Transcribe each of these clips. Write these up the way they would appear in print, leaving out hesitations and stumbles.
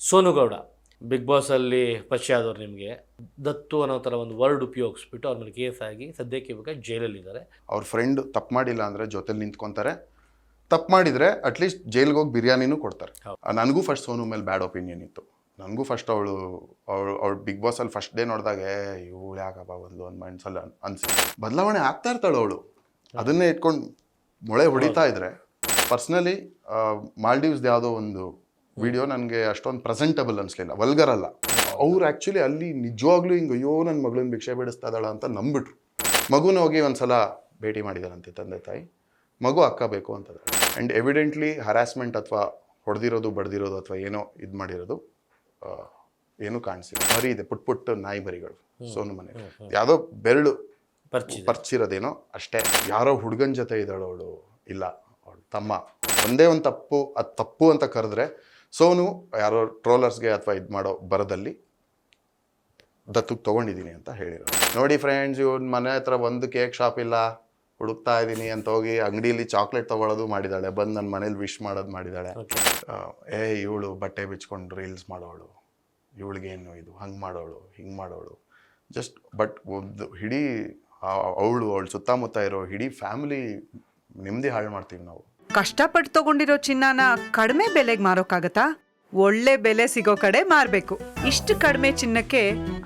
Sonu Gowda big ಬಾಸಲ್ಲಿ ಪರಿಚಯ ಆದವ್ರು ನಿಮಗೆ ದತ್ತು ಅನ್ನೋ ಥರ ಒಂದು ವರ್ಡ್ ಉಪಯೋಗಿಸ್ಬಿಟ್ಟು ಅವ್ರ ಮೇಲೆ ಕೇಸ್ ಆಗಿ ಸದ್ಯಕ್ಕೆ ಇವಾಗ ಜೈಲಲ್ಲಿದ್ದಾರೆ. ಅವ್ರ ಫ್ರೆಂಡ್ ತಪ್ಪು ಮಾಡಿಲ್ಲ ಅಂದರೆ ಜೊತೆಲಿ ನಿಂತ್ಕೊತಾರೆ, ತಪ್ಪು ಮಾಡಿದರೆ ಅಟ್ಲೀಸ್ಟ್ ಜೈಲ್ಗೆ ಹೋಗಿ ಬಿರಿಯಾನಿನೂ ಕೊಡ್ತಾರೆ. ನನಗೂ ಫಸ್ಟ್ ಸೋನು ಮೇಲೆ ಬ್ಯಾಡ್ ಒಪಿನಿಯನ್ ಇತ್ತು. ನನಗೂ ಫಸ್ಟ್ ಅವಳು ಬಿಗ್ ಬಾಸಲ್ಲಿ ಫಸ್ಟ್ ಡೇ ನೋಡಿದಾಗ ಇವಳು ಯಾಕಪ್ಪ ಒಂದು ಮೈಂಡ್ಸಲ್ಲಿ ಅನ್ಸಿತ್ತು. ಬದಲಾವಣೆ ಆಗ್ತಾ ಇರ್ತಾಳೆ ಅವಳು, ಅದನ್ನೇ ಇಟ್ಕೊಂಡು ಮೊಳೆ ಹೊಡಿತಾ ಇದ್ರೆ. ಪರ್ಸ್ನಲಿ ಮಾಲ್ಡೀವ್ಸ್ದು ಯಾವುದೋ ಒಂದು ವಿಡಿಯೋ ನನಗೆ ಅಷ್ಟೊಂದು ಪ್ರೆಸೆಂಟಬಲ್ ಅನಿಸ್ಲಿಲ್ಲ, ವಲ್ಗರ್ ಅಲ್ಲ. ಅವ್ರು ಆ್ಯಕ್ಚುಲಿ ಅಲ್ಲಿ ನಿಜವಾಗ್ಲೂ ಹಿಂಗೆ ಅಯ್ಯೋ ನನ್ನ ಮಗಳನ್ನ ಭಿಕ್ಷೆ ಬಿಡಿಸ್ತಾ ಇದ್ದಾಳ ಅಂತ ನಂಬಿಟ್ರು. ಮಗುನ ಹೋಗಿ ಒಂದ್ಸಲ ಭೇಟಿ ಮಾಡಿದಾರಂತೆ ತಂದೆ ತಾಯಿ, ಮಗು ಅಕ್ಕ ಬೇಕು ಅಂತದ. ಆ್ಯಂಡ್ ಎವಿಡೆಂಟ್ಲಿ ಹರಾಸ್ಮೆಂಟ್ ಅಥವಾ ಹೊಡೆದಿರೋದು ಬಡ್ದಿರೋದು ಅಥವಾ ಏನೋ ಇದು ಮಾಡಿರೋದು ಏನೂ ಕಾಣಿಸಿಲ್ಲ. ಮರಿ ಇದೆ, ಪುಟ್ ನಾಯಿ ಮರಿಗಳು ಸೋನು ಮನೆ, ಯಾವುದೋ ಬೆರಳು ಪರ್ಚಿರೋದೇನೋ ಅಷ್ಟೇ. ಯಾರೋ ಹುಡುಗನ ಜೊತೆ ಇದ್ದಾಳು ಅವಳು, ಇಲ್ಲ ಅವಳು ತಮ್ಮ. ಒಂದೇ ಒಂದು ತಪ್ಪು, ಅದು ತಪ್ಪು ಅಂತ ಕರೆದ್ರೆ ಸೋನು ಯಾರೋ ಟ್ರೋಲರ್ಸ್ಗೆ ಅಥವಾ ಇದು ಮಾಡೋ ಬರದಲ್ಲಿ ದತ್ತಕ್ಕೆ ತೊಗೊಂಡಿದ್ದೀನಿ ಅಂತ ಹೇಳಿರೋದು. ನೋಡಿ ಫ್ರೆಂಡ್ಸ್, ಇವ್ರ ಮನೆ ಹತ್ರ ಒಂದು ಕೇಕ್ ಶಾಪ್ ಇಲ್ಲ, ಹುಡುಕ್ತಾ ಇದ್ದೀನಿ ಅಂತ ಹೋಗಿ ಅಂಗಡಿಯಲ್ಲಿ ಚಾಕ್ಲೇಟ್ ತೊಗೊಳೋದು ಮಾಡಿದ್ದಾಳೆ, ಬಂದು ನನ್ನ ಮನೇಲಿ ವಿಶ್ ಮಾಡೋದು ಮಾಡಿದ್ದಾಳೆ. ಇವಳು ಬಟ್ಟೆ ಬಿಚ್ಕೊಂಡು ರೀಲ್ಸ್ ಮಾಡೋಳು, ಇವಳಿಗೇನು ಇದು ಹಂಗೆ ಮಾಡೋಳು ಹಿಂಗೆ ಮಾಡೋಳು ಜಸ್ಟ್. ಬಟ್ ಒಂದು ಇಡೀ ಅವಳು ಸುತ್ತಮುತ್ತ ಇರೋ ಇಡೀ ಫ್ಯಾಮಿಲಿ ನೆಮ್ಮದಿ ಹಾಳು ಮಾಡ್ತೀವಿ ನಾವು. ಕಷ್ಟಪಟ್ಟು ತಗೊಂಡಿರೋ ಚಿನ್ನನ ಕಡಿಮೆ ಬೆಲೆಗೆ ಮಾರೋಕ್ಕಾಗತ್ತಾ? ಒಳ್ಳೆ ಬೆಲೆ ಸಿಗೋ ಕಡೆ ಮಾರ್ಬೇಕು. ಇಷ್ಟು ಕಡಿಮೆ ಚಿನ್ನಕ್ಕೆ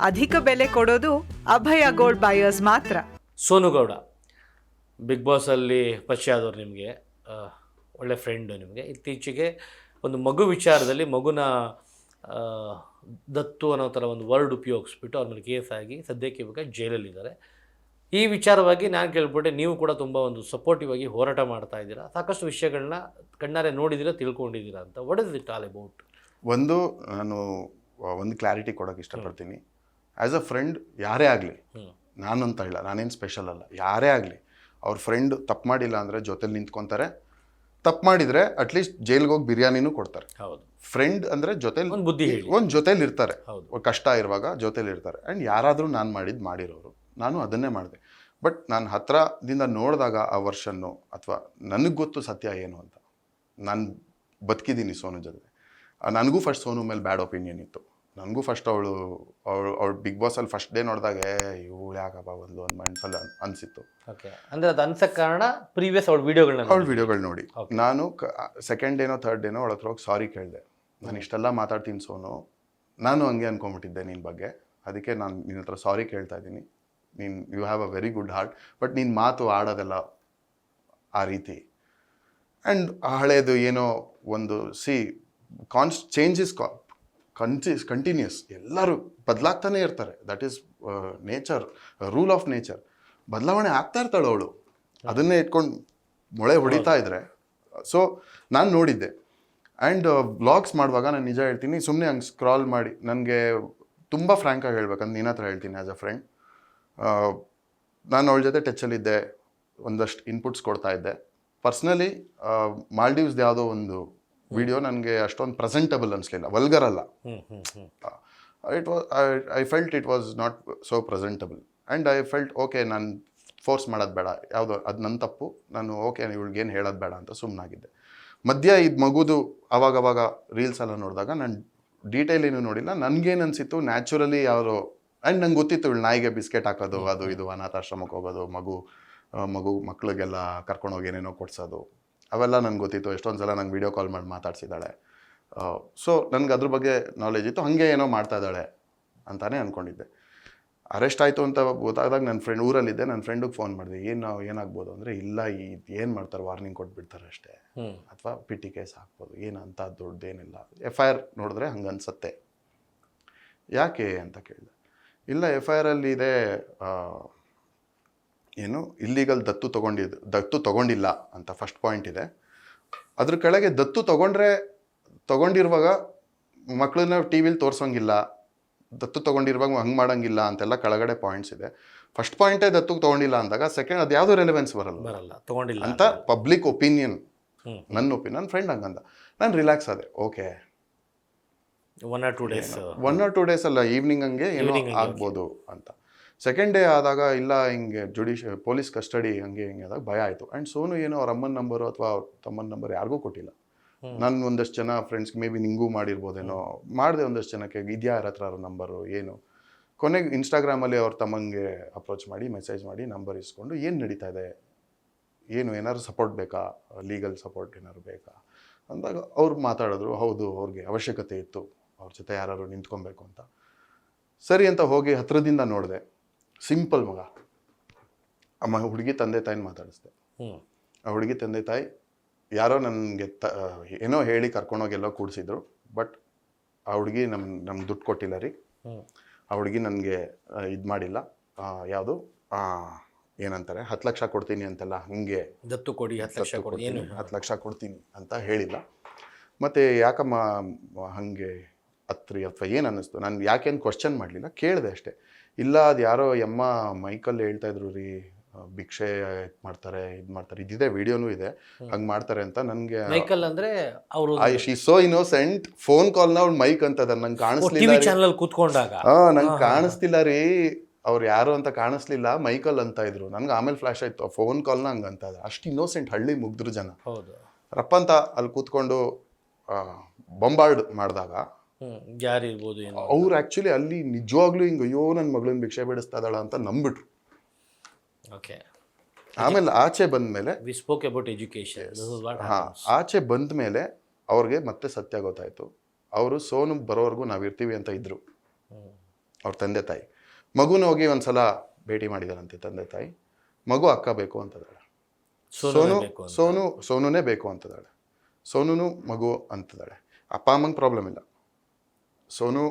ಅಧಿಕ ಬೆಲೆ ಕೊಡೋದು ಅಭಯ ಗೋಲ್ಡ್ ಬಯರ್ಸ್ ಮಾತ್ರ. ಸೋನು ಗೌಡ ಬಿಗ್ ಬಾಸಲ್ಲಿ ಪರಿಚಯ ಆದವ್ರು ನಿಮಗೆ, ಒಳ್ಳೆ ಫ್ರೆಂಡು ನಿಮಗೆ. ಇತ್ತೀಚೆಗೆ ಒಂದು ಮಗು ವಿಚಾರದಲ್ಲಿ ಮಗುನ ದತ್ತು ಅನ್ನೋ ಥರ ಒಂದು ವರ್ಡ್ ಉಪಯೋಗಿಸ್ಬಿಟ್ಟು ಅವ್ರ ಮೇಲೆ ಕೇಸ್ ಆಗಿ ಸದ್ಯಕ್ಕೆ ಇವಾಗ ಜೈಲಲ್ಲಿದ್ದಾರೆ. ಈ ವಿಚಾರವಾಗಿ ನಾನು ಕೇಳ್ಬಿಟ್ಟೆ, ನೀವು ಕೂಡ ತುಂಬ ಒಂದು ಸಪೋರ್ಟಿವ್ ಆಗಿ ಹೋರಾಟ ಮಾಡ್ತಾ ಇದ್ದೀರಾ, ಸಾಕಷ್ಟು ವಿಷಯಗಳನ್ನ ಕಣ್ಣಾರೆ ನೋಡಿದ್ದೀರಾ, ತಿಳ್ಕೊಂಡಿದ್ದೀರಾ ಅಂತ. What is it all about? ನಾನು ಒಂದು ಕ್ಲಾರಿಟಿ ಕೊಡೋಕೆ ಇಷ್ಟಪಡ್ತೀನಿ. ಆ್ಯಸ್ ಅ ಫ್ರೆಂಡ್ ಯಾರೇ ಆಗಲಿ, ನಾನು ಅಂತ ಇಲ್ಲ, ನಾನೇನು ಸ್ಪೆಷಲ್ ಅಲ್ಲ, ಯಾರೇ ಆಗಲಿ ಅವ್ರ ಫ್ರೆಂಡ್ ತಪ್ಪು ಮಾಡಿಲ್ಲ ಅಂದರೆ ಜೊತೆಲಿ ನಿಂತ್ಕೊತಾರೆ, ತಪ್ಪು ಮಾಡಿದರೆ ಅಟ್ಲೀಸ್ಟ್ ಜೈಲ್ಗೆ ಹೋಗಿ ಬಿರಿಯಾನಿನೂ ಕೊಡ್ತಾರೆ. ಹೌದು, ಫ್ರೆಂಡ್ ಅಂದರೆ ಜೊತೆಲಿ ಒಂದು ಬುದ್ಧಿ ಹೇಳಿ, ಒಂದು ಜೊತೇಲಿ ಇರ್ತಾರೆ, ಹೌದು, ಕಷ್ಟ ಇರುವಾಗ ಜೊತೇಲಿ ಇರ್ತಾರೆ. ಆ್ಯಂಡ್ ಯಾರಾದರೂ ನಾನು ಮಾಡಿರೋರು, ನಾನು ಅದನ್ನೇ ಮಾಡಿದೆ. ಬಟ್ ನಾನು ಹತ್ರದಿಂದ ನೋಡಿದಾಗ ಆ ವರ್ಷನ್ನು ಅಥವಾ ನನಗೆ ಗೊತ್ತು ಸತ್ಯ ಏನು ಅಂತ. ನಾನು ಬದುಕಿದ್ದೀನಿ ಸೋನು ಜೊತೆ. ನನಗೂ ಫಸ್ಟ್ ಸೋನು ಮೇಲೆ ಬ್ಯಾಡ್ ಒಪಿನಿಯನ್ ಇತ್ತು. ನನಗೂ ಫಸ್ಟ್ ಅವಳು ಬಿಗ್ ಬಾಸಲ್ಲಿ ಫಸ್ಟ್ ಡೇ ನೋಡಿದಾಗ ಇವಳು ಯಾಕಪ್ಪ ಒಂದು ಮೈಂಡ್ಸಲ್ಲಿ ಅನಿಸಿತ್ತು. ಓಕೆ, ಅಂದರೆ ಅದು ಅನ್ಸಕ್ಕೆ ಕಾರಣ ಪ್ರೀವಿಯಸ್ ಅವಳ ವಿಡಿಯೋಗಳು ನೋಡಿ. ನಾನು ಸೆಕೆಂಡ್ ಡೇನೋ ಥರ್ಡ್ ಡೇನೋ ಅವಳ ಹತ್ರ ಹೋಗಿ ಸಾರಿ ಕೇಳಿದೆ. ನಾನು ಇಷ್ಟೆಲ್ಲ ಮಾತಾಡ್ತೀನಿ ಸೋನು, ನಾನು ಹಂಗೆ ಅಂದ್ಕೊಂಬಿಟ್ಟಿದ್ದೆ ನಿನ್ನ ಬಗ್ಗೆ, ಅದಕ್ಕೆ ನಾನು ನಿನ್ನ ಹತ್ರ ಸಾರಿ ಕೇಳ್ತಾ ಇದ್ದೀನಿ. You have a very good heart, but ನೀನು ಮಾತು ಆಡೋದೆಲ್ಲ ಆ ರೀತಿ. ಆ್ಯಂಡ್ ಹಳೇದು ಏನೋ ಒಂದು ಚೇಂಜ್ ಇಸ್ ಕಂಟಿನ್ಯೂಸ್. ಎಲ್ಲರೂ ಬದಲಾಗ್ತಾನೆ ಇರ್ತಾರೆ. That is nature, rule of nature. ಬದಲಾವಣೆ ಆಗ್ತಾ ಇರ್ತಾಳೆ ಅವಳು, ಅದನ್ನೇ ಇಟ್ಕೊಂಡು ಮೊಳೆ ಹೊಡಿತಾ ಇದ್ರೆ. ಸೊ ನಾನು ನೋಡಿದ್ದೆ. ಆ್ಯಂಡ್ ವ್ಲಾಗ್ಸ್ ಮಾಡುವಾಗ ನಾನು ನಿಜ ಹೇಳ್ತೀನಿ, ಸುಮ್ಮನೆ ಹಂಗೆ ಸ್ಕ್ರಾಲ್ ಮಾಡಿ, ನನಗೆ ತುಂಬ ಫ್ರ್ಯಾಂಕಾಗಿ ಹೇಳ್ಬೇಕಂತ ನಿನ್ನ ಹತ್ರ ಹೇಳ್ತೀನಿ. ಆ್ಯಸ್ ಅ ಫ್ರೆಂಡ್ ನಾನು ಅವಳ ಜೊತೆ ಟಚಲ್ಲಿದ್ದೆ, ಒಂದಷ್ಟು ಇನ್ಪುಟ್ಸ್ ಕೊಡ್ತಾ ಇದ್ದೆ. ಪರ್ಸ್ನಲಿ ಮಾಲ್ಡೀವ್ಸ್ದು ಯಾವುದೋ ಒಂದು ವಿಡಿಯೋ ನನಗೆ ಅಷ್ಟೊಂದು ಪ್ರೆಸೆಂಟಬಲ್ ಅನಿಸ್ಲಿಲ್ಲ, ವಲ್ಗರ್ ಅಲ್ಲ. I felt it was not so presentable. And I felt okay, ನಾನು ಫೋರ್ಸ್ ಮಾಡೋದು ಬೇಡ, ಯಾವುದೋ ಅದು ನನ್ನ ತಪ್ಪು, ನಾನು ಓಕೆ ಇವಳಿಗೇನು ಹೇಳೋದು ಬೇಡ ಅಂತ ಸುಮ್ಮನಾಗಿದ್ದೆ. ಮಧ್ಯ ಇದು ಮಗುದು ಅವಾಗವಾಗ ರೀಲ್ಸ್ ಎಲ್ಲ ನೋಡಿದಾಗ ನಾನು ಡೀಟೇಲ್ ಏನೂ ನೋಡಿಲ್ಲ. ನನಗೇನು ಅನಿಸಿತ್ತು, ನ್ಯಾಚುರಲಿ ಯಾರೋ. ಆ್ಯಂಡ್ ನಂಗೆ ಗೊತ್ತಿತ್ತು ಇವಳು ನಾಯಿಗೆ ಬಿಸ್ಕೆಟ್ ಹಾಕೋದು, ಅದು ಇದು, ಅನಾಥಾಶ್ರಮಕ್ಕೆ ಹೋಗೋದು, ಮಕ್ಕಳಿಗೆಲ್ಲ ಕರ್ಕೊಂಡೋಗಿ ಏನೇನೋ ಕೊಡ್ಸೋದು, ಅವೆಲ್ಲ ನನಗೆ ಗೊತ್ತಿತ್ತು. ಎಷ್ಟೊಂದು ಸಲ ನಂಗೆ ವೀಡಿಯೋ ಕಾಲ್ ಮಾಡಿ ಮಾತಾಡ್ಸಿದ್ದಾಳೆ. ಸೊ ನನಗೆ ಅದ್ರ ಬಗ್ಗೆ ನಾಲೆಜ್ ಇತ್ತು. ಹಾಗೆ ಏನೋ ಮಾಡ್ತಾ ಇದ್ದಾಳೆ ಅಂತಾನೆ ಅಂದ್ಕೊಂಡಿದ್ದೆ. ಅರೆಸ್ಟ್ ಆಯಿತು ಅಂತ ಗೊತ್ತಾದಾಗ ನನ್ನ ಫ್ರೆಂಡ್ ಊರಲ್ಲಿದ್ದೆ, ನನ್ನ ಫ್ರೆಂಡಿಗೆ ಫೋನ್ ಮಾಡಿದೆ. ಏನಾಗ್ಬೋದು ಅಂದರೆ, ಇಲ್ಲ ಏನು ಮಾಡ್ತಾರೆ, ವಾರ್ನಿಂಗ್ ಕೊಟ್ಬಿಡ್ತಾರೆ ಅಷ್ಟೇ, ಅಥವಾ ಪಿಟಿ ಕೇಸ್ ಹಾಕ್ಬೋದು, ಏನಂತ ದೊಡ್ಡದೇನಿಲ್ಲ. FIR ನೋಡಿದ್ರೆ ಹಂಗೆ ಅನ್ಸತ್ತೆ. ಯಾಕೆ ಅಂತ ಕೇಳಿದೆ. ಇಲ್ಲ, FIR ಇದೆ, ಏನು ಇಲ್ಲೀಗಲ್ ದತ್ತು ತೊಗೊಂಡಿಲ್ಲ ಅಂತ ಫಸ್ಟ್ ಪಾಯಿಂಟ್ ಇದೆ. ಅದ್ರ ಕೆಳಗೆ ದತ್ತು ತೊಗೊಂಡಿರುವಾಗ ಮಕ್ಕಳನ್ನ ಟಿ ವಿಲಿ ತೋರಿಸೋಂಗಿಲ್ಲ, ದತ್ತು ತೊಗೊಂಡಿರುವಾಗ ಹಂಗೆ ಮಾಡೋಂಗಿಲ್ಲ ಅಂತೆಲ್ಲ ಕೆಳಗಡೆ ಪಾಯಿಂಟ್ಸ್ ಇದೆ. ಫಸ್ಟ್ ಪಾಯಿಂಟೇ ದತ್ತು ತೊಗೊಂಡಿಲ್ಲ ಅಂದಾಗ ಸೆಕೆಂಡ್ ಅದು ಯಾವುದೂ ರೆಲೆವೆನ್ಸ್ ಬರಲ್ಲ ತೊಗೊಂಡಿಲ್ಲ ಅಂತ ಪಬ್ಲಿಕ್ ಒಪಿನಿಯನ್. ನನ್ನ ಫ್ರೆಂಡ್ ಹಂಗಂದ. ನಾನು ರಿಲ್ಯಾಕ್ಸ್ ಆದೆ. ಓಕೆ, 1 or 2 days ಅಲ್ಲ, ಈವ್ನಿಂಗ್ ಹಂಗೆ ಏನೋ ಆಗ್ಬೋದು ಅಂತ. ಸೆಕೆಂಡ್ ಡೇ ಆದಾಗ ಇಲ್ಲ, ಹಿಂಗೆ ಪೊಲೀಸ್ ಕಸ್ಟಡಿ ಹಂಗೆ ಹಿಂಗೆ ಆದಾಗ ಭಯ ಆಯಿತು. ಆ್ಯಂಡ್ ಸೋನು ಏನೋ ಅವ್ರ ಅಮ್ಮನ ನಂಬರು ಅಥವಾ ಅವ್ರ ತಮ್ಮನ ನಂಬರ್ ಯಾರಿಗೂ ಕೊಟ್ಟಿಲ್ಲ. ನಾನು ಒಂದಷ್ಟು ಜನ ಫ್ರೆಂಡ್ಸ್ಗೆ ಮೇ ಬಿ ನಿಂಗೂ ಮಾಡಿರ್ಬೋದೇನೋ ಮಾಡಿದೆ, ಒಂದಷ್ಟು ಜನಕ್ಕೆ ಇದೆಯಾ ಯಾರ ಹತ್ರ ನಂಬರು ಏನು. ಕೊನೆಗೆ ಇನ್ಸ್ಟಾಗ್ರಾಮಲ್ಲಿ ಅವ್ರ ತಮ್ಮಂಗೆ ಅಪ್ರೋಚ್ ಮಾಡಿ ಮೆಸೇಜ್ ಮಾಡಿ ನಂಬರ್ ಇಸ್ಕೊಂಡು ಏನು ನಡೀತಾ ಇದೆ, ಏನಾದ್ರು ಸಪೋರ್ಟ್ ಬೇಕಾ, ಲೀಗಲ್ ಸಪೋರ್ಟ್ ಏನಾದ್ರು ಬೇಕಾ ಅಂದಾಗ ಅವ್ರು ಮಾತಾಡಿದ್ರು. ಹೌದು, ಅವ್ರಿಗೆ ಅವಶ್ಯಕತೆ ಇತ್ತು, ಅವ್ರ ಜೊತೆ ಯಾರು ನಿಂತ್ಕೊಬೇಕು ಅಂತ. ಸರಿ ಅಂತ ಹೋಗಿ ಹತ್ರದಿಂದ ನೋಡಿದೆ. ಸಿಂಪಲ್ ಮಗ. ಹುಡುಗಿ ತಂದೆ ತಾಯಿನ ಮಾತಾಡಿಸ್ದೆ. ಆ ಹುಡುಗಿ ತಂದೆ ತಾಯಿ ಯಾರೋ ನನಗೆ ಏನೋ ಹೇಳಿ ಕರ್ಕೊಂಡೋಗಿ ಎಲ್ಲೋ ಕೂಡಿಸಿದ್ರು. ಬಟ್ ಆ ಹುಡುಗಿ ನಮ್ಗೆ ದುಡ್ಡು ಕೊಟ್ಟಿಲ್ಲ ರೀ. ಆ ಹುಡುಗಿ ನನಗೆ ಇದು ಮಾಡಿಲ್ಲ. ಯಾವುದು ಏನಂತಾರೆ 10 ಲಕ್ಷ ಕೊಡ್ತೀನಿ ಅಂತೆಲ್ಲ ಹಂಗೆ ದತ್ತು ಕೊಡಿ 10 ಲಕ್ಷ ಕೊಡಿ 10 ಲಕ್ಷ ಕೊಡ್ತೀನಿ ಅಂತ ಹೇಳಿಲ್ಲ. ಮತ್ತು ಯಾಕಮ್ಮ ಹಾಗೆ ಹತ್ರಿ ಅಥವಾ ಏನು ಅನ್ನಿಸ್ತು, ನಾನು ಯಾಕೇನು ಕ್ವಶನ್ ಮಾಡಲಿಲ್ಲ, ಕೇಳಿದೆ ಅಷ್ಟೇ. ಇಲ್ಲ ಅದು ಯಾರೋ ಎಮ್ಮ ಮೈಕಲ್ಲಿ ಹೇಳ್ತಾ ಇದ್ರು ರೀ, ಭಿಕ್ಷೆ ಮಾಡ್ತಾರೆ, ಇದು ಮಾಡ್ತಾರೆ, ಇದಿದೆ ವಿಡಿಯೋನೂ ಇದೆ, ಹಂಗೆ ಮಾಡ್ತಾರೆ ಅಂತ. ನನಗೆ ಮೈಕಲ್ ಅಂದ್ರೆ ಅವರು ಶಿ ಸೋ ಇನ್ನೋಸೆಂಟ್. ಫೋನ್ ಕಾಲ್ನ ಅವ್ಳು ಮೈಕ್ ಅಂತದ, ನಂಗೆ ಕಾಣಿಸ್ಲಿಲ್ಲ. ಚಾನಲ್ ಕೂತ್ಕೊಂಡಾಗ ನಂಗೆ ಕಾಣಿಸ್ತಿಲ್ಲ ರೀ, ಅವ್ರು ಯಾರು ಅಂತ ಕಾಣಿಸ್ಲಿಲ್ಲ, ಮೈಕಲ್ ಅಂತ ಇದ್ರು. ನನ್ಗೆ ಆಮೇಲೆ ಫ್ಲಾಶ್ ಆಯ್ತು, ಫೋನ್ ಕಾಲ್ನ ಹಂಗೆ ಅಂತ. ಅಷ್ಟು ಇನ್ನೋಸೆಂಟ್ ಹಳ್ಳಿ ಮುಗ್ದ್ರು ಜನ. ಹೌದು, ರಪ್ಪ ಅಂತ ಅಲ್ಲಿ ಕೂತ್ಕೊಂಡು ಬೊಂಬಾರ್ಡ್ ಮಾಡಿದಾಗ ಯಾರಿರ್ಬೋದು ಏನೋ ಅವ್ರು ಆ್ಯಕ್ಚುಲಿ ಅಲ್ಲಿ ನಿಜವಾಗ್ಲೂ ಹಿಂಗೆ ಅಯ್ಯೋ ನನ್ನ ಮಗಳನ್ನ ಭಿಕ್ಷೆ ಬಿಡಿಸ್ತಾ ಇದ್ದಾಳ ಅಂತ ನಂಬಿಟ್ರು. ಓಕೆ. ಆಮೇಲೆ ಆಚೆ ಬಂದಮೇಲೆ ವಿ ಸ್ಪೋಕ್ ಅಬೌಟ್ ಎಜುಕೇಶನ್. ಆಚೆ ಬಂದ ಮೇಲೆ ಅವ್ರಿಗೆ ಮತ್ತೆ ಸತ್ಯ ಗೊತ್ತಾಯ್ತು. ಅವರು ಸೋನು ಬರೋವರೆಗೂ ನಾವಿರ್ತೀವಿ ಅಂತ ಇದ್ರು ಅವ್ರ ತಂದೆ ತಾಯಿ. ಮಗುನ ಹೋಗಿ ಒಂದ್ಸಲ ಭೇಟಿ ಮಾಡಿದಾರಂತೆ ತಂದೆ ತಾಯಿ. ಮಗು ಅಕ್ಕ ಬೇಕು ಅಂತದಾಳೆ. ಸೋನುನೇ ಬೇಕು ಅಂತದಾಳೆ. ಸೋನುನು ಮಗು ಅಂತದಾಳೆ. ಅಪ್ಪ ಅಮ್ಮಂಗೆ ಪ್ರಾಬ್ಲಮ್ ಇಲ್ಲ, ಸೋನು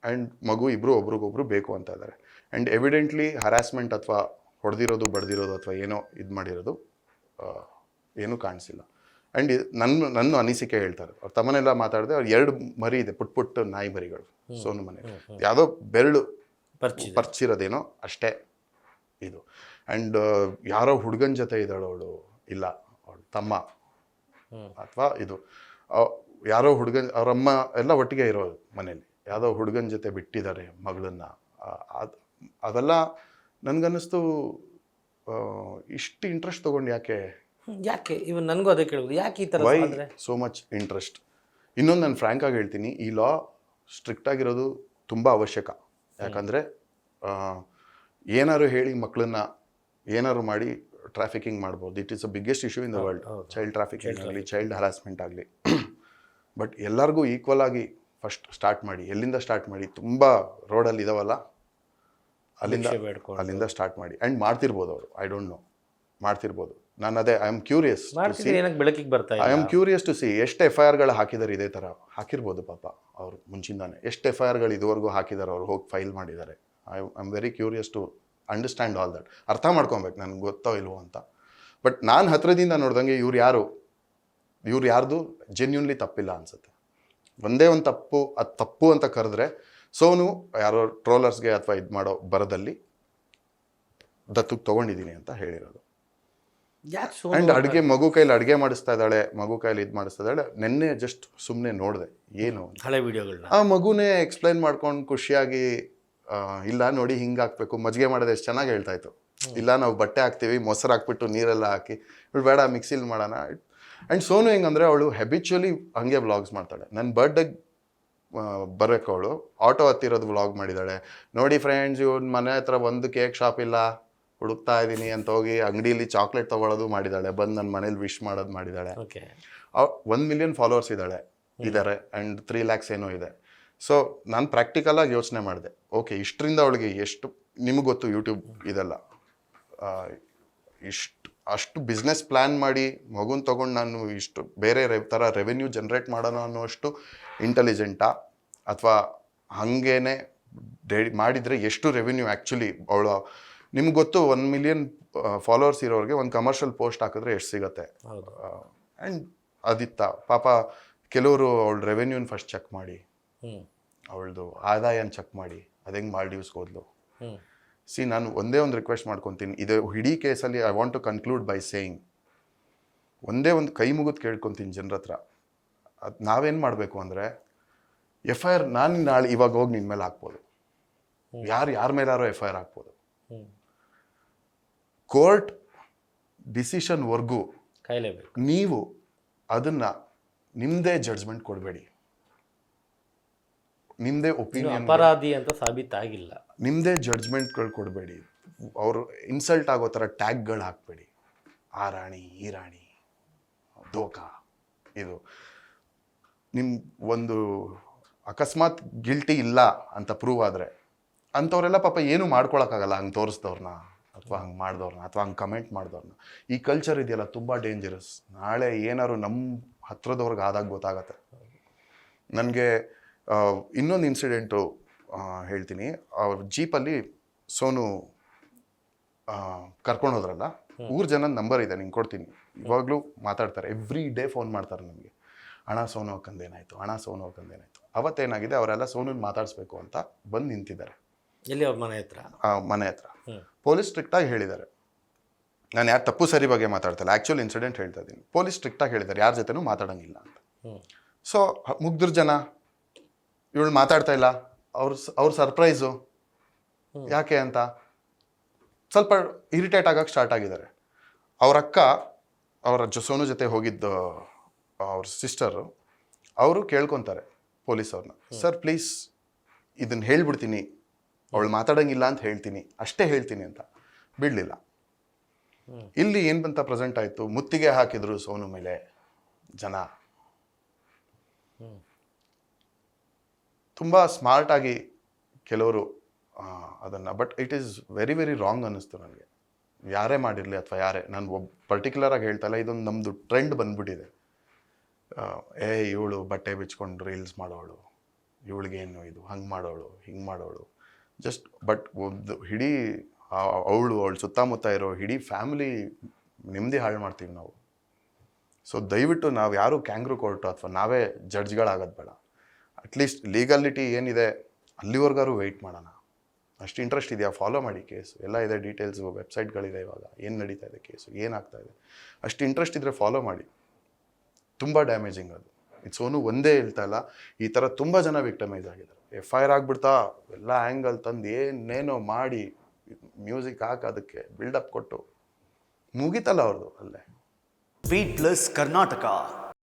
ಆ್ಯಂಡ್ ಮಗು ಇಬ್ಬರು ಒಬ್ರಿಗೊಬ್ರು ಬೇಕು ಅಂತ ಇದ್ದಾರೆ. ಆ್ಯಂಡ್ ಎವಿಡೆಂಟ್ಲಿ ಹರಾಸ್ಮೆಂಟ್ ಅಥವಾ ಹೊಡೆದಿರೋದು ಬಡ್ದಿರೋದು ಅಥವಾ ಏನೋ ಇದು ಮಾಡಿರೋದು ಏನೂ ಕಾಣಿಸಿಲ್ಲ. ಆ್ಯಂಡ್ ನನ್ನ ಅನಿಸಿಕೆ ಹೇಳ್ತಾರೆ. ಅವ್ರ ತಮ್ಮನೆಲ್ಲ ಮಾತಾಡಿದೆ. ಅವ್ರು 2 ಮರಿ ಇದೆ, ಪುಟ್ಟ ನಾಯಿ ಮರಿಗಳು ಸೋನು ಮನೆ. ಯಾವುದೋ ಬೆರಳು ಪರ್ಚಿರೋದೇನೋ ಅಷ್ಟೇ ಇದು. ಆ್ಯಂಡ್ ಯಾರೋ ಹುಡುಗನ ಜೊತೆ ಇದ್ದಾಳು ಅವಳು, ಇಲ್ಲ ಅವಳು ತಮ್ಮ ಅಥವಾ ಇದು ಯಾರೋ ಹುಡುಗನ್, ಅವರಮ್ಮ ಎಲ್ಲ ಒಟ್ಟಿಗೆ ಇರೋದು ಮನೇಲಿ. ಯಾವುದೋ ಹುಡುಗನ ಜೊತೆ ಬಿಟ್ಟಿದ್ದಾರೆ ಮಗಳನ್ನ. ಅವೆಲ್ಲ ನನಗನ್ನಿಸ್ತು, ಇಷ್ಟು ಇಂಟ್ರೆಸ್ಟ್ ತೊಗೊಂಡು ಯಾಕೆ ಇವನ್ ನನಗೂ ಅದೇ ಕೇಳೋದು, ಯಾಕೆ ಈ ಥರ ವೈ ಸೋ ಮಚ್ ಇಂಟ್ರೆಸ್ಟ್. ಇನ್ನೊಂದು ನಾನು ಫ್ರ್ಯಾಂಕಾಗಿ ಹೇಳ್ತೀನಿ, ಈ ಲಾ ಸ್ಟ್ರಿಕ್ಟ್ ಆಗಿರೋದು ತುಂಬ ಅವಶ್ಯಕ. ಯಾಕಂದರೆ ಏನಾರು ಹೇಳಿ ಮಕ್ಕಳನ್ನ ಏನಾರು ಮಾಡಿ ಟ್ರಾಫಿಕಿಂಗ್ ಮಾಡ್ಬೋದು. It is a biggest issue in the world. Child trafficking ಆಗಲಿ, ಚೈಲ್ಡ್ ಹರಾಸ್ಮೆಂಟ್ ಆಗಲಿ. ಬಟ್ ಎಲ್ಲರಿಗೂ ಈಕ್ವಲ್ ಆಗಿ ಫಸ್ಟ್ ಸ್ಟಾರ್ಟ್ ಮಾಡಿ. ಎಲ್ಲಿಂದ ಸ್ಟಾರ್ಟ್ ಮಾಡಿ? ತುಂಬ ರೋಡಲ್ಲಿ ಇದಾವಲ್ಲ, ಅಲ್ಲಿಂದ ಸ್ಟಾರ್ಟ್ ಮಾಡಿ. ಆ್ಯಂಡ್ ಮಾಡ್ತಿರ್ಬೋದು ಅವರು, ಐ ಡೋಂಟ್ ನೋ, ಮಾಡ್ತಿರ್ಬೋದು. ನಾನು ಅದೇ I am curious to see ಎಷ್ಟು FIRಗಳು ಹಾಕಿದ್ದಾರೆ. ಇದೇ ಥರ ಹಾಕಿರ್ಬೋದು ಪಾಪ ಅವರು ಮುಂಚಿಂದಾನೆ. ಎಷ್ಟು FIRಗಳು ಇದುವರೆಗೂ ಹಾಕಿದ್ದಾರೆ, ಅವ್ರು ಹೋಗಿ ಫೈಲ್ ಮಾಡಿದ್ದಾರೆ. I am very curious to understand all that. ಅರ್ಥ ಮಾಡ್ಕೊಬೇಕು ನನಗೆ ಗೊತ್ತೋ ಇಲ್ವೋ ಅಂತ. ಬಟ್ ನಾನು ಹತ್ರದಿಂದ ನೋಡ್ದಂಗೆ ಇವ್ರು ಯಾರ್ದು ಜೆನ್ಯೂನ್ಲಿ ತಪ್ಪಿಲ್ಲ ಅನ್ಸುತ್ತೆ. ಒಂದೇ ಒಂದು ತಪ್ಪು, ಅದು ತಪ್ಪು ಅಂತ ಕರೆದ್ರೆ ಸೋನು ಯಾರೋ ಟ್ರೋಲರ್ಸ್ಗೆ ಅಥವಾ ಇದು ಮಾಡೋ ಬರದಲ್ಲಿ ದತ್ತಕ್ಕೆ ತೊಗೊಂಡಿದ್ದೀನಿ ಅಂತ ಹೇಳಿರೋದು. ಆ್ಯಂಡ್ ಮಗು ಕೈಲಿ ಅಡುಗೆ ಮಾಡಿಸ್ತಾ ಇದ್ದಾಳೆ, ಮಗು ಕೈಲಿ ಇದು ಮಾಡಿಸ್ತಾ ಇದ್ದಾಳೆ. ನೆನ್ನೆ ಜಸ್ಟ್ ಸುಮ್ಮನೆ ನೋಡಿದೆ ಏನು ಹಳೆ ವಿಡಿಯೋಗಳನ್ನ. ಆ ಮಗುನೇ ಎಕ್ಸ್ಪ್ಲೈನ್ ಮಾಡ್ಕೊಂಡು ಖುಷಿಯಾಗಿ, ಇಲ್ಲ ನೋಡಿ ಹಿಂಗೆ ಹಾಕ್ಬೇಕು, ಮಜ್ಜಿಗೆ ಮಾಡೋದು ಎಷ್ಟು ಚೆನ್ನಾಗಿ ಹೇಳ್ತಾ ಇತ್ತು. ಇಲ್ಲ ನಾವು ಬಟ್ಟೆ ಹಾಕ್ತೀವಿ, ಮೊಸರು ಹಾಕ್ಬಿಟ್ಟು ನೀರೆಲ್ಲ ಹಾಕಿ, ಇವಳು ಬೇಡ ಮಿಕ್ಸಿಲಿ ಮಾಡೋಣ. ಆ್ಯಂಡ್ ಸೋನು ಹೆಂಗಂದರೆ ಅವಳು ಹ್ಯಾಬಿಚುವಲಿ ಹಂಗೆ ವ್ಲಾಗ್ಸ್ ಮಾಡ್ತಾಳೆ. ನನ್ನ ಬರ್ಡೇಗೆ ಬರೋಕೆ ಅವಳು ಆಟೋ ಹತ್ತಿರೋದು ವ್ಲಾಗ್ ಮಾಡಿದ್ದಾಳೆ. ನೋಡಿ ಫ್ರೆಂಡ್ಸ್, ಇವ್ನ ಮನೆ ಹತ್ರ ಒಂದು ಕೇಕ್ ಶಾಪ್ ಇಲ್ಲ, ಹುಡುಕ್ತಾ ಇದ್ದೀನಿ ಅಂತ ಹೋಗಿ ಅಂಗಡಿಯಲ್ಲಿ ಚಾಕ್ಲೇಟ್ ತೊಗೊಳೋದು ಮಾಡಿದ್ದಾಳೆ. ಬಂದು ನನ್ನ ಮನೇಲಿ ವಿಶ್ ಮಾಡೋದು ಮಾಡಿದ್ದಾಳೆ. 1 ಮಿಲಿಯನ್ ಫಾಲೋವರ್ಸ್ ಇದ್ದಾರೆ. ಆ್ಯಂಡ್ 3 lakhs ಏನೋ ಇದೆ. ಸೊ ನಾನು ಪ್ರಾಕ್ಟಿಕಲಾಗಿ ಯೋಚನೆ ಮಾಡಿದೆ, ಓಕೆ ಇಷ್ಟರಿಂದ ಅವಳಿಗೆ ಎಷ್ಟು, ನಿಮಗೆ ಗೊತ್ತು ಯೂಟ್ಯೂಬ್ ಇದೆಲ್ಲ, ಅಷ್ಟು ಬಿಸ್ನೆಸ್ ಪ್ಲ್ಯಾನ್ ಮಾಡಿ ಮಗುನ ತೊಗೊಂಡು ನಾನು ಇಷ್ಟು ಬೇರೆ ಥರ ರೆವೆನ್ಯೂ ಜನ್ರೇಟ್ ಮಾಡೋಣ ಅನ್ನೋಷ್ಟು ಇಂಟೆಲಿಜೆಂಟಾ, ಅಥವಾ ಹಾಗೇನೆ ಮಾಡಿದರೆ ಎಷ್ಟು ರೆವೆನ್ಯೂ ಆ್ಯಕ್ಚುಲಿ ಅವಳು. ನಿಮ್ಗೆ ಗೊತ್ತು 1 ಮಿಲಿಯನ್ ಫಾಲೋವರ್ಸ್ ಇರೋರಿಗೆ ಒಂದು ಕಮರ್ಷಿಯಲ್ ಪೋಸ್ಟ್ ಹಾಕಿದ್ರೆ ಎಷ್ಟು ಸಿಗುತ್ತೆ. ಆ್ಯಂಡ್ ಅದಿತ್ತ ಪಾಪ ಕೆಲವರು ಅವಳ ರೆವೆನ್ಯೂನ ಫಸ್ಟ್ ಚೆಕ್ ಮಾಡಿ, ಅವಳದು ಆದಾಯನ ಚೆಕ್ ಮಾಡಿ, ಅದು ಹೆಂಗೆ ಮಾಲ್ಡೀವ್ಸ್ಗೆ ಹೋದ್ಲು. ನಾನು ಒಂದೇ ಒಂದು ರಿಕ್ವೆಸ್ಟ್ ಮಾಡ್ಕೊತೀನಿ, ಇದು ಇಡೀ ಕೇಸಲ್ಲಿ I want to conclude by saying, ಒಂದೇ ಒಂದು ಕೈ ಮುಗಿದು ಕೇಳ್ಕೊತೀನಿ ಜನರ ಹತ್ರ. ಅದು ನಾವೇನು ಮಾಡಬೇಕು ಅಂದರೆ, FIR ನಾನು ನಾಳೆ ಇವಾಗ ಹೋಗಿ ನಿನ್ನ ಮೇಲೆ ಹಾಕ್ಬೋದು, ಯಾರ ಮೇಲಾರೋ FIR ಹಾಕ್ಬೋದು. ಕೋರ್ಟ್ ಡಿಸಿಷನ್ವರೆಗೂ ನೀವು ಅದನ್ನು ನಿಮ್ಮದೇ ಜಡ್ಜ್ಮೆಂಟ್ ಕೊಡಬೇಡಿ, ನಿಮ್ಮದೇ ಒಪಿನಿಯನ್, ಅಪರಾಧಿ ಅಂತ ಸಾಬೀತಾಗಿಲ್ಲ, ನಿಮ್ಮದೇ ಜಡ್ಜ್ಮೆಂಟ್ಗಳು ಕೊಡಬೇಡಿ. ಅವರು ಇನ್ಸಲ್ಟ್ ಆಗೋ ಥರ ಟ್ಯಾಗ್ಗಳು ಹಾಕಬೇಡಿ. ಆ ರಾಣಿ, ಈ ರಾಣಿ, ದೋಖಾ, ಇದು ನಿಮ್ಮ ಒಂದು ಅಕಸ್ಮಾತ್ ಗಿಲ್ಟಿ ಇಲ್ಲ ಅಂತ ಪ್ರೂವ್ ಆದರೆ ಅಂಥವರೆಲ್ಲ ಪಾಪ ಏನೂ ಮಾಡ್ಕೊಳಕ್ಕಾಗಲ್ಲ, ಹಂಗೆ ತೋರಿಸ್ದವ್ರನ್ನ ಅಥವಾ ಹಂಗೆ ಮಾಡಿದವ್ರನ್ನ ಅಥವಾ ಹಂಗೆ ಕಮೆಂಟ್ ಮಾಡಿದವ್ರನ್ನ. ಈ ಕಲ್ಚರ್ ಇದೆಯಲ್ಲ ತುಂಬ ಡೇಂಜರಸ್. ನಾಳೆ ಏನಾದ್ರು ನಮ್ಮ ಹತ್ರದವ್ರಿಗೆ ಆದಾಗ ಗೊತ್ತಾಗತ್ತೆ. ನನಗೆ ಇನ್ನೊಂದು ಇನ್ಸಿಡೆಂಟು ಹೇಳ್ತೀನಿ. ಅವ್ರ ಜೀಪಲ್ಲಿ ಸೋನು ಕರ್ಕೊಂಡು ಹೋದ್ರಲ್ಲ, ಊರು ಜನದ ನಂಬರ್ ಇದೆ, ನಿಂಗೆ ಕೊಡ್ತೀನಿ. ಇವಾಗಲೂ ಮಾತಾಡ್ತಾರೆ, ಎವ್ರಿ ಡೇ ಫೋನ್ ಮಾಡ್ತಾರೆ ನನಗೆ, ಅಣ್ಣ ಸೋನು ಅಕ್ಕಂದೇನಾಯಿತು, ಅಣ್ಣ ಸೋನು ಅಕ್ಕಂದೇನಾಯಿತು. ಅವತ್ತೇನಾಗಿದೆ, ಅವರೆಲ್ಲ ಸೋನನ್ನ ಮಾತಾಡಿಸ್ಬೇಕು ಅಂತ ಬಂದು ನಿಂತಿದ್ದಾರೆ. ಎಲ್ಲಿ ಅವ್ರ ಮನೆ ಹತ್ರ? ಮನೆ ಹತ್ರ. ಪೊಲೀಸ್ ಸ್ಟ್ರಿಕ್ಟಾಗಿ ಹೇಳಿದ್ದಾರೆ. ನಾನು ಯಾರು ತಪ್ಪು ಸರಿ ಬಗ್ಗೆ ಮಾತಾಡ್ತಿಲ್ಲ, ಆ್ಯಕ್ಚುಲ್ ಇನ್ಸಿಡೆಂಟ್ ಹೇಳ್ತಾ ಇದ್ದೀನಿ. ಪೊಲೀಸ್ ಸ್ಟ್ರಿಕ್ಟಾಗಿ ಹೇಳಿದ್ದಾರೆ ಯಾರ ಜೊತೆನೂ ಮಾತಾಡೋಂಗಿಲ್ಲ ಅಂತ. ಸೊ ಮುಗ್ದ್ರ ಜನ ಇವಳು ಮಾತಾಡ್ತಾ ಇಲ್ಲ, ಅವ್ರ ಸರ್ಪ್ರೈಸು ಯಾಕೆ ಅಂತ ಸ್ವಲ್ಪ ಇರಿಟೇಟ್ ಆಗಕ್ಕೆ ಸ್ಟಾರ್ಟ್ ಆಗಿದ್ದಾರೆ. ಅವ್ರ ಅಕ್ಕ ಅವರ ಸೋನು ಜೊತೆ ಹೋಗಿದ್ದ ಅವ್ರ ಸಿಸ್ಟರು ಅವರು ಕೇಳ್ಕೊತಾರೆ ಪೊಲೀಸವ್ರನ್ನ, ಸರ್ ಪ್ಲೀಸ್ ಇದನ್ನು ಹೇಳ್ಬಿಡ್ತೀನಿ, ಅವಳು ಮಾತಾಡೋಂಗಿಲ್ಲ ಅಂತ ಹೇಳ್ತೀನಿ, ಅಷ್ಟೇ ಹೇಳ್ತೀನಿ ಅಂತ. ಬಿಡಲಿಲ್ಲ. ಇಲ್ಲಿ ಏನು ಬಂತ ಪ್ರೆಸೆಂಟ್ ಆಯಿತು, ಮುತ್ತಿಗೆ ಹಾಕಿದ್ರು ಸೋನು ಮೇಲೆ ಜನ. ತುಂಬ ಸ್ಮಾರ್ಟಾಗಿ ಕೆಲವರು ಅದನ್ನು, but it is very very wrong ಅನ್ನಿಸ್ತು ನನಗೆ. ಯಾರೇ ಮಾಡಿರಲಿ ಅಥವಾ ಯಾರೇ, ನಾನು ಪರ್ಟಿಕ್ಯುಲರಾಗಿ ಹೇಳ್ತಾ ಇಲ್ಲ, ಇದೊಂದು ನಮ್ಮದು ಟ್ರೆಂಡ್ ಬಂದ್ಬಿಟ್ಟಿದೆ. ಇವಳು ಬಟ್ಟೆ ಬಿಚ್ಕೊಂಡು ರೀಲ್ಸ್ ಮಾಡೋಳು, ಇವಳಿಗೇನು ಇದು, ಹಂಗೆ ಮಾಡೋಳು, ಹಿಂಗೆ ಮಾಡೋಳು, ಜಸ್ಟ್ ಬಟ್ ಒಂದು ಇಡೀ ಅವಳು ಸುತ್ತಮುತ್ತ ಇರೋ ಇಡೀ ಫ್ಯಾಮಿಲಿ ನೆಮ್ಮದಿ ಹಾಳು ಮಾಡ್ತೀವಿ ನಾವು. ಸೊ ದಯವಿಟ್ಟು ನಾವು ಯಾರು ಕ್ಯಾಂಗ್ರೂ ಕೋರ್ಟು ಅಥವಾ ನಾವೇ ಜಡ್ಜ್ಗಳಾಗೋದು ಬೇಡ. ಅಟ್ಲೀಸ್ಟ್ ಲೀಗಾಲಿಟಿ ಏನಿದೆ ಅಲ್ಲಿವರೆಗಾರು ವೆಯ್ಟ್ ಮಾಡೋಣ. ಅಷ್ಟು ಇಂಟ್ರೆಸ್ಟ್ ಇದೆಯಾ, ಫಾಲೋ ಮಾಡಿ ಕೇಸು, ಎಲ್ಲ ಇದೆ, ಡೀಟೇಲ್ಸು, ವೆಬ್ಸೈಟ್ಗಳಿದೆ, ಇವಾಗ ಏನು ನಡೀತಾ ಇದೆ ಕೇಸು, ಏನಾಗ್ತಾ ಇದೆ, ಅಷ್ಟು ಇಂಟ್ರೆಸ್ಟ್ ಇದ್ದರೆ ಫಾಲೋ ಮಾಡಿ. ತುಂಬ ಡ್ಯಾಮೇಜಿಂಗ್ ಅದು. ಇದು ಸೋನು ಒಂದೇ ಹೇಳ್ತಾ ಇಲ್ಲ, ಈ ಥರ ತುಂಬ ಜನ ವಿಕ್ಟಮೈಸ್ ಆಗಿದ್ದಾರೆ. FIR ಆಗಿಬಿಡ್ತಾ, ಎಲ್ಲ ಆ್ಯಂಗಲ್ ತಂದು ಏನೇನೋ ಮಾಡಿ ಮ್ಯೂಸಿಕ್ ಹಾಕಿ ಅದಕ್ಕೆ ಬಿಲ್ಡಪ್ ಕೊಟ್ಟು ಮುಗೀತಲ್ಲ ಅವ್ರದ್ದು ಅಲ್ಲೇ. Beat plus Karnataka.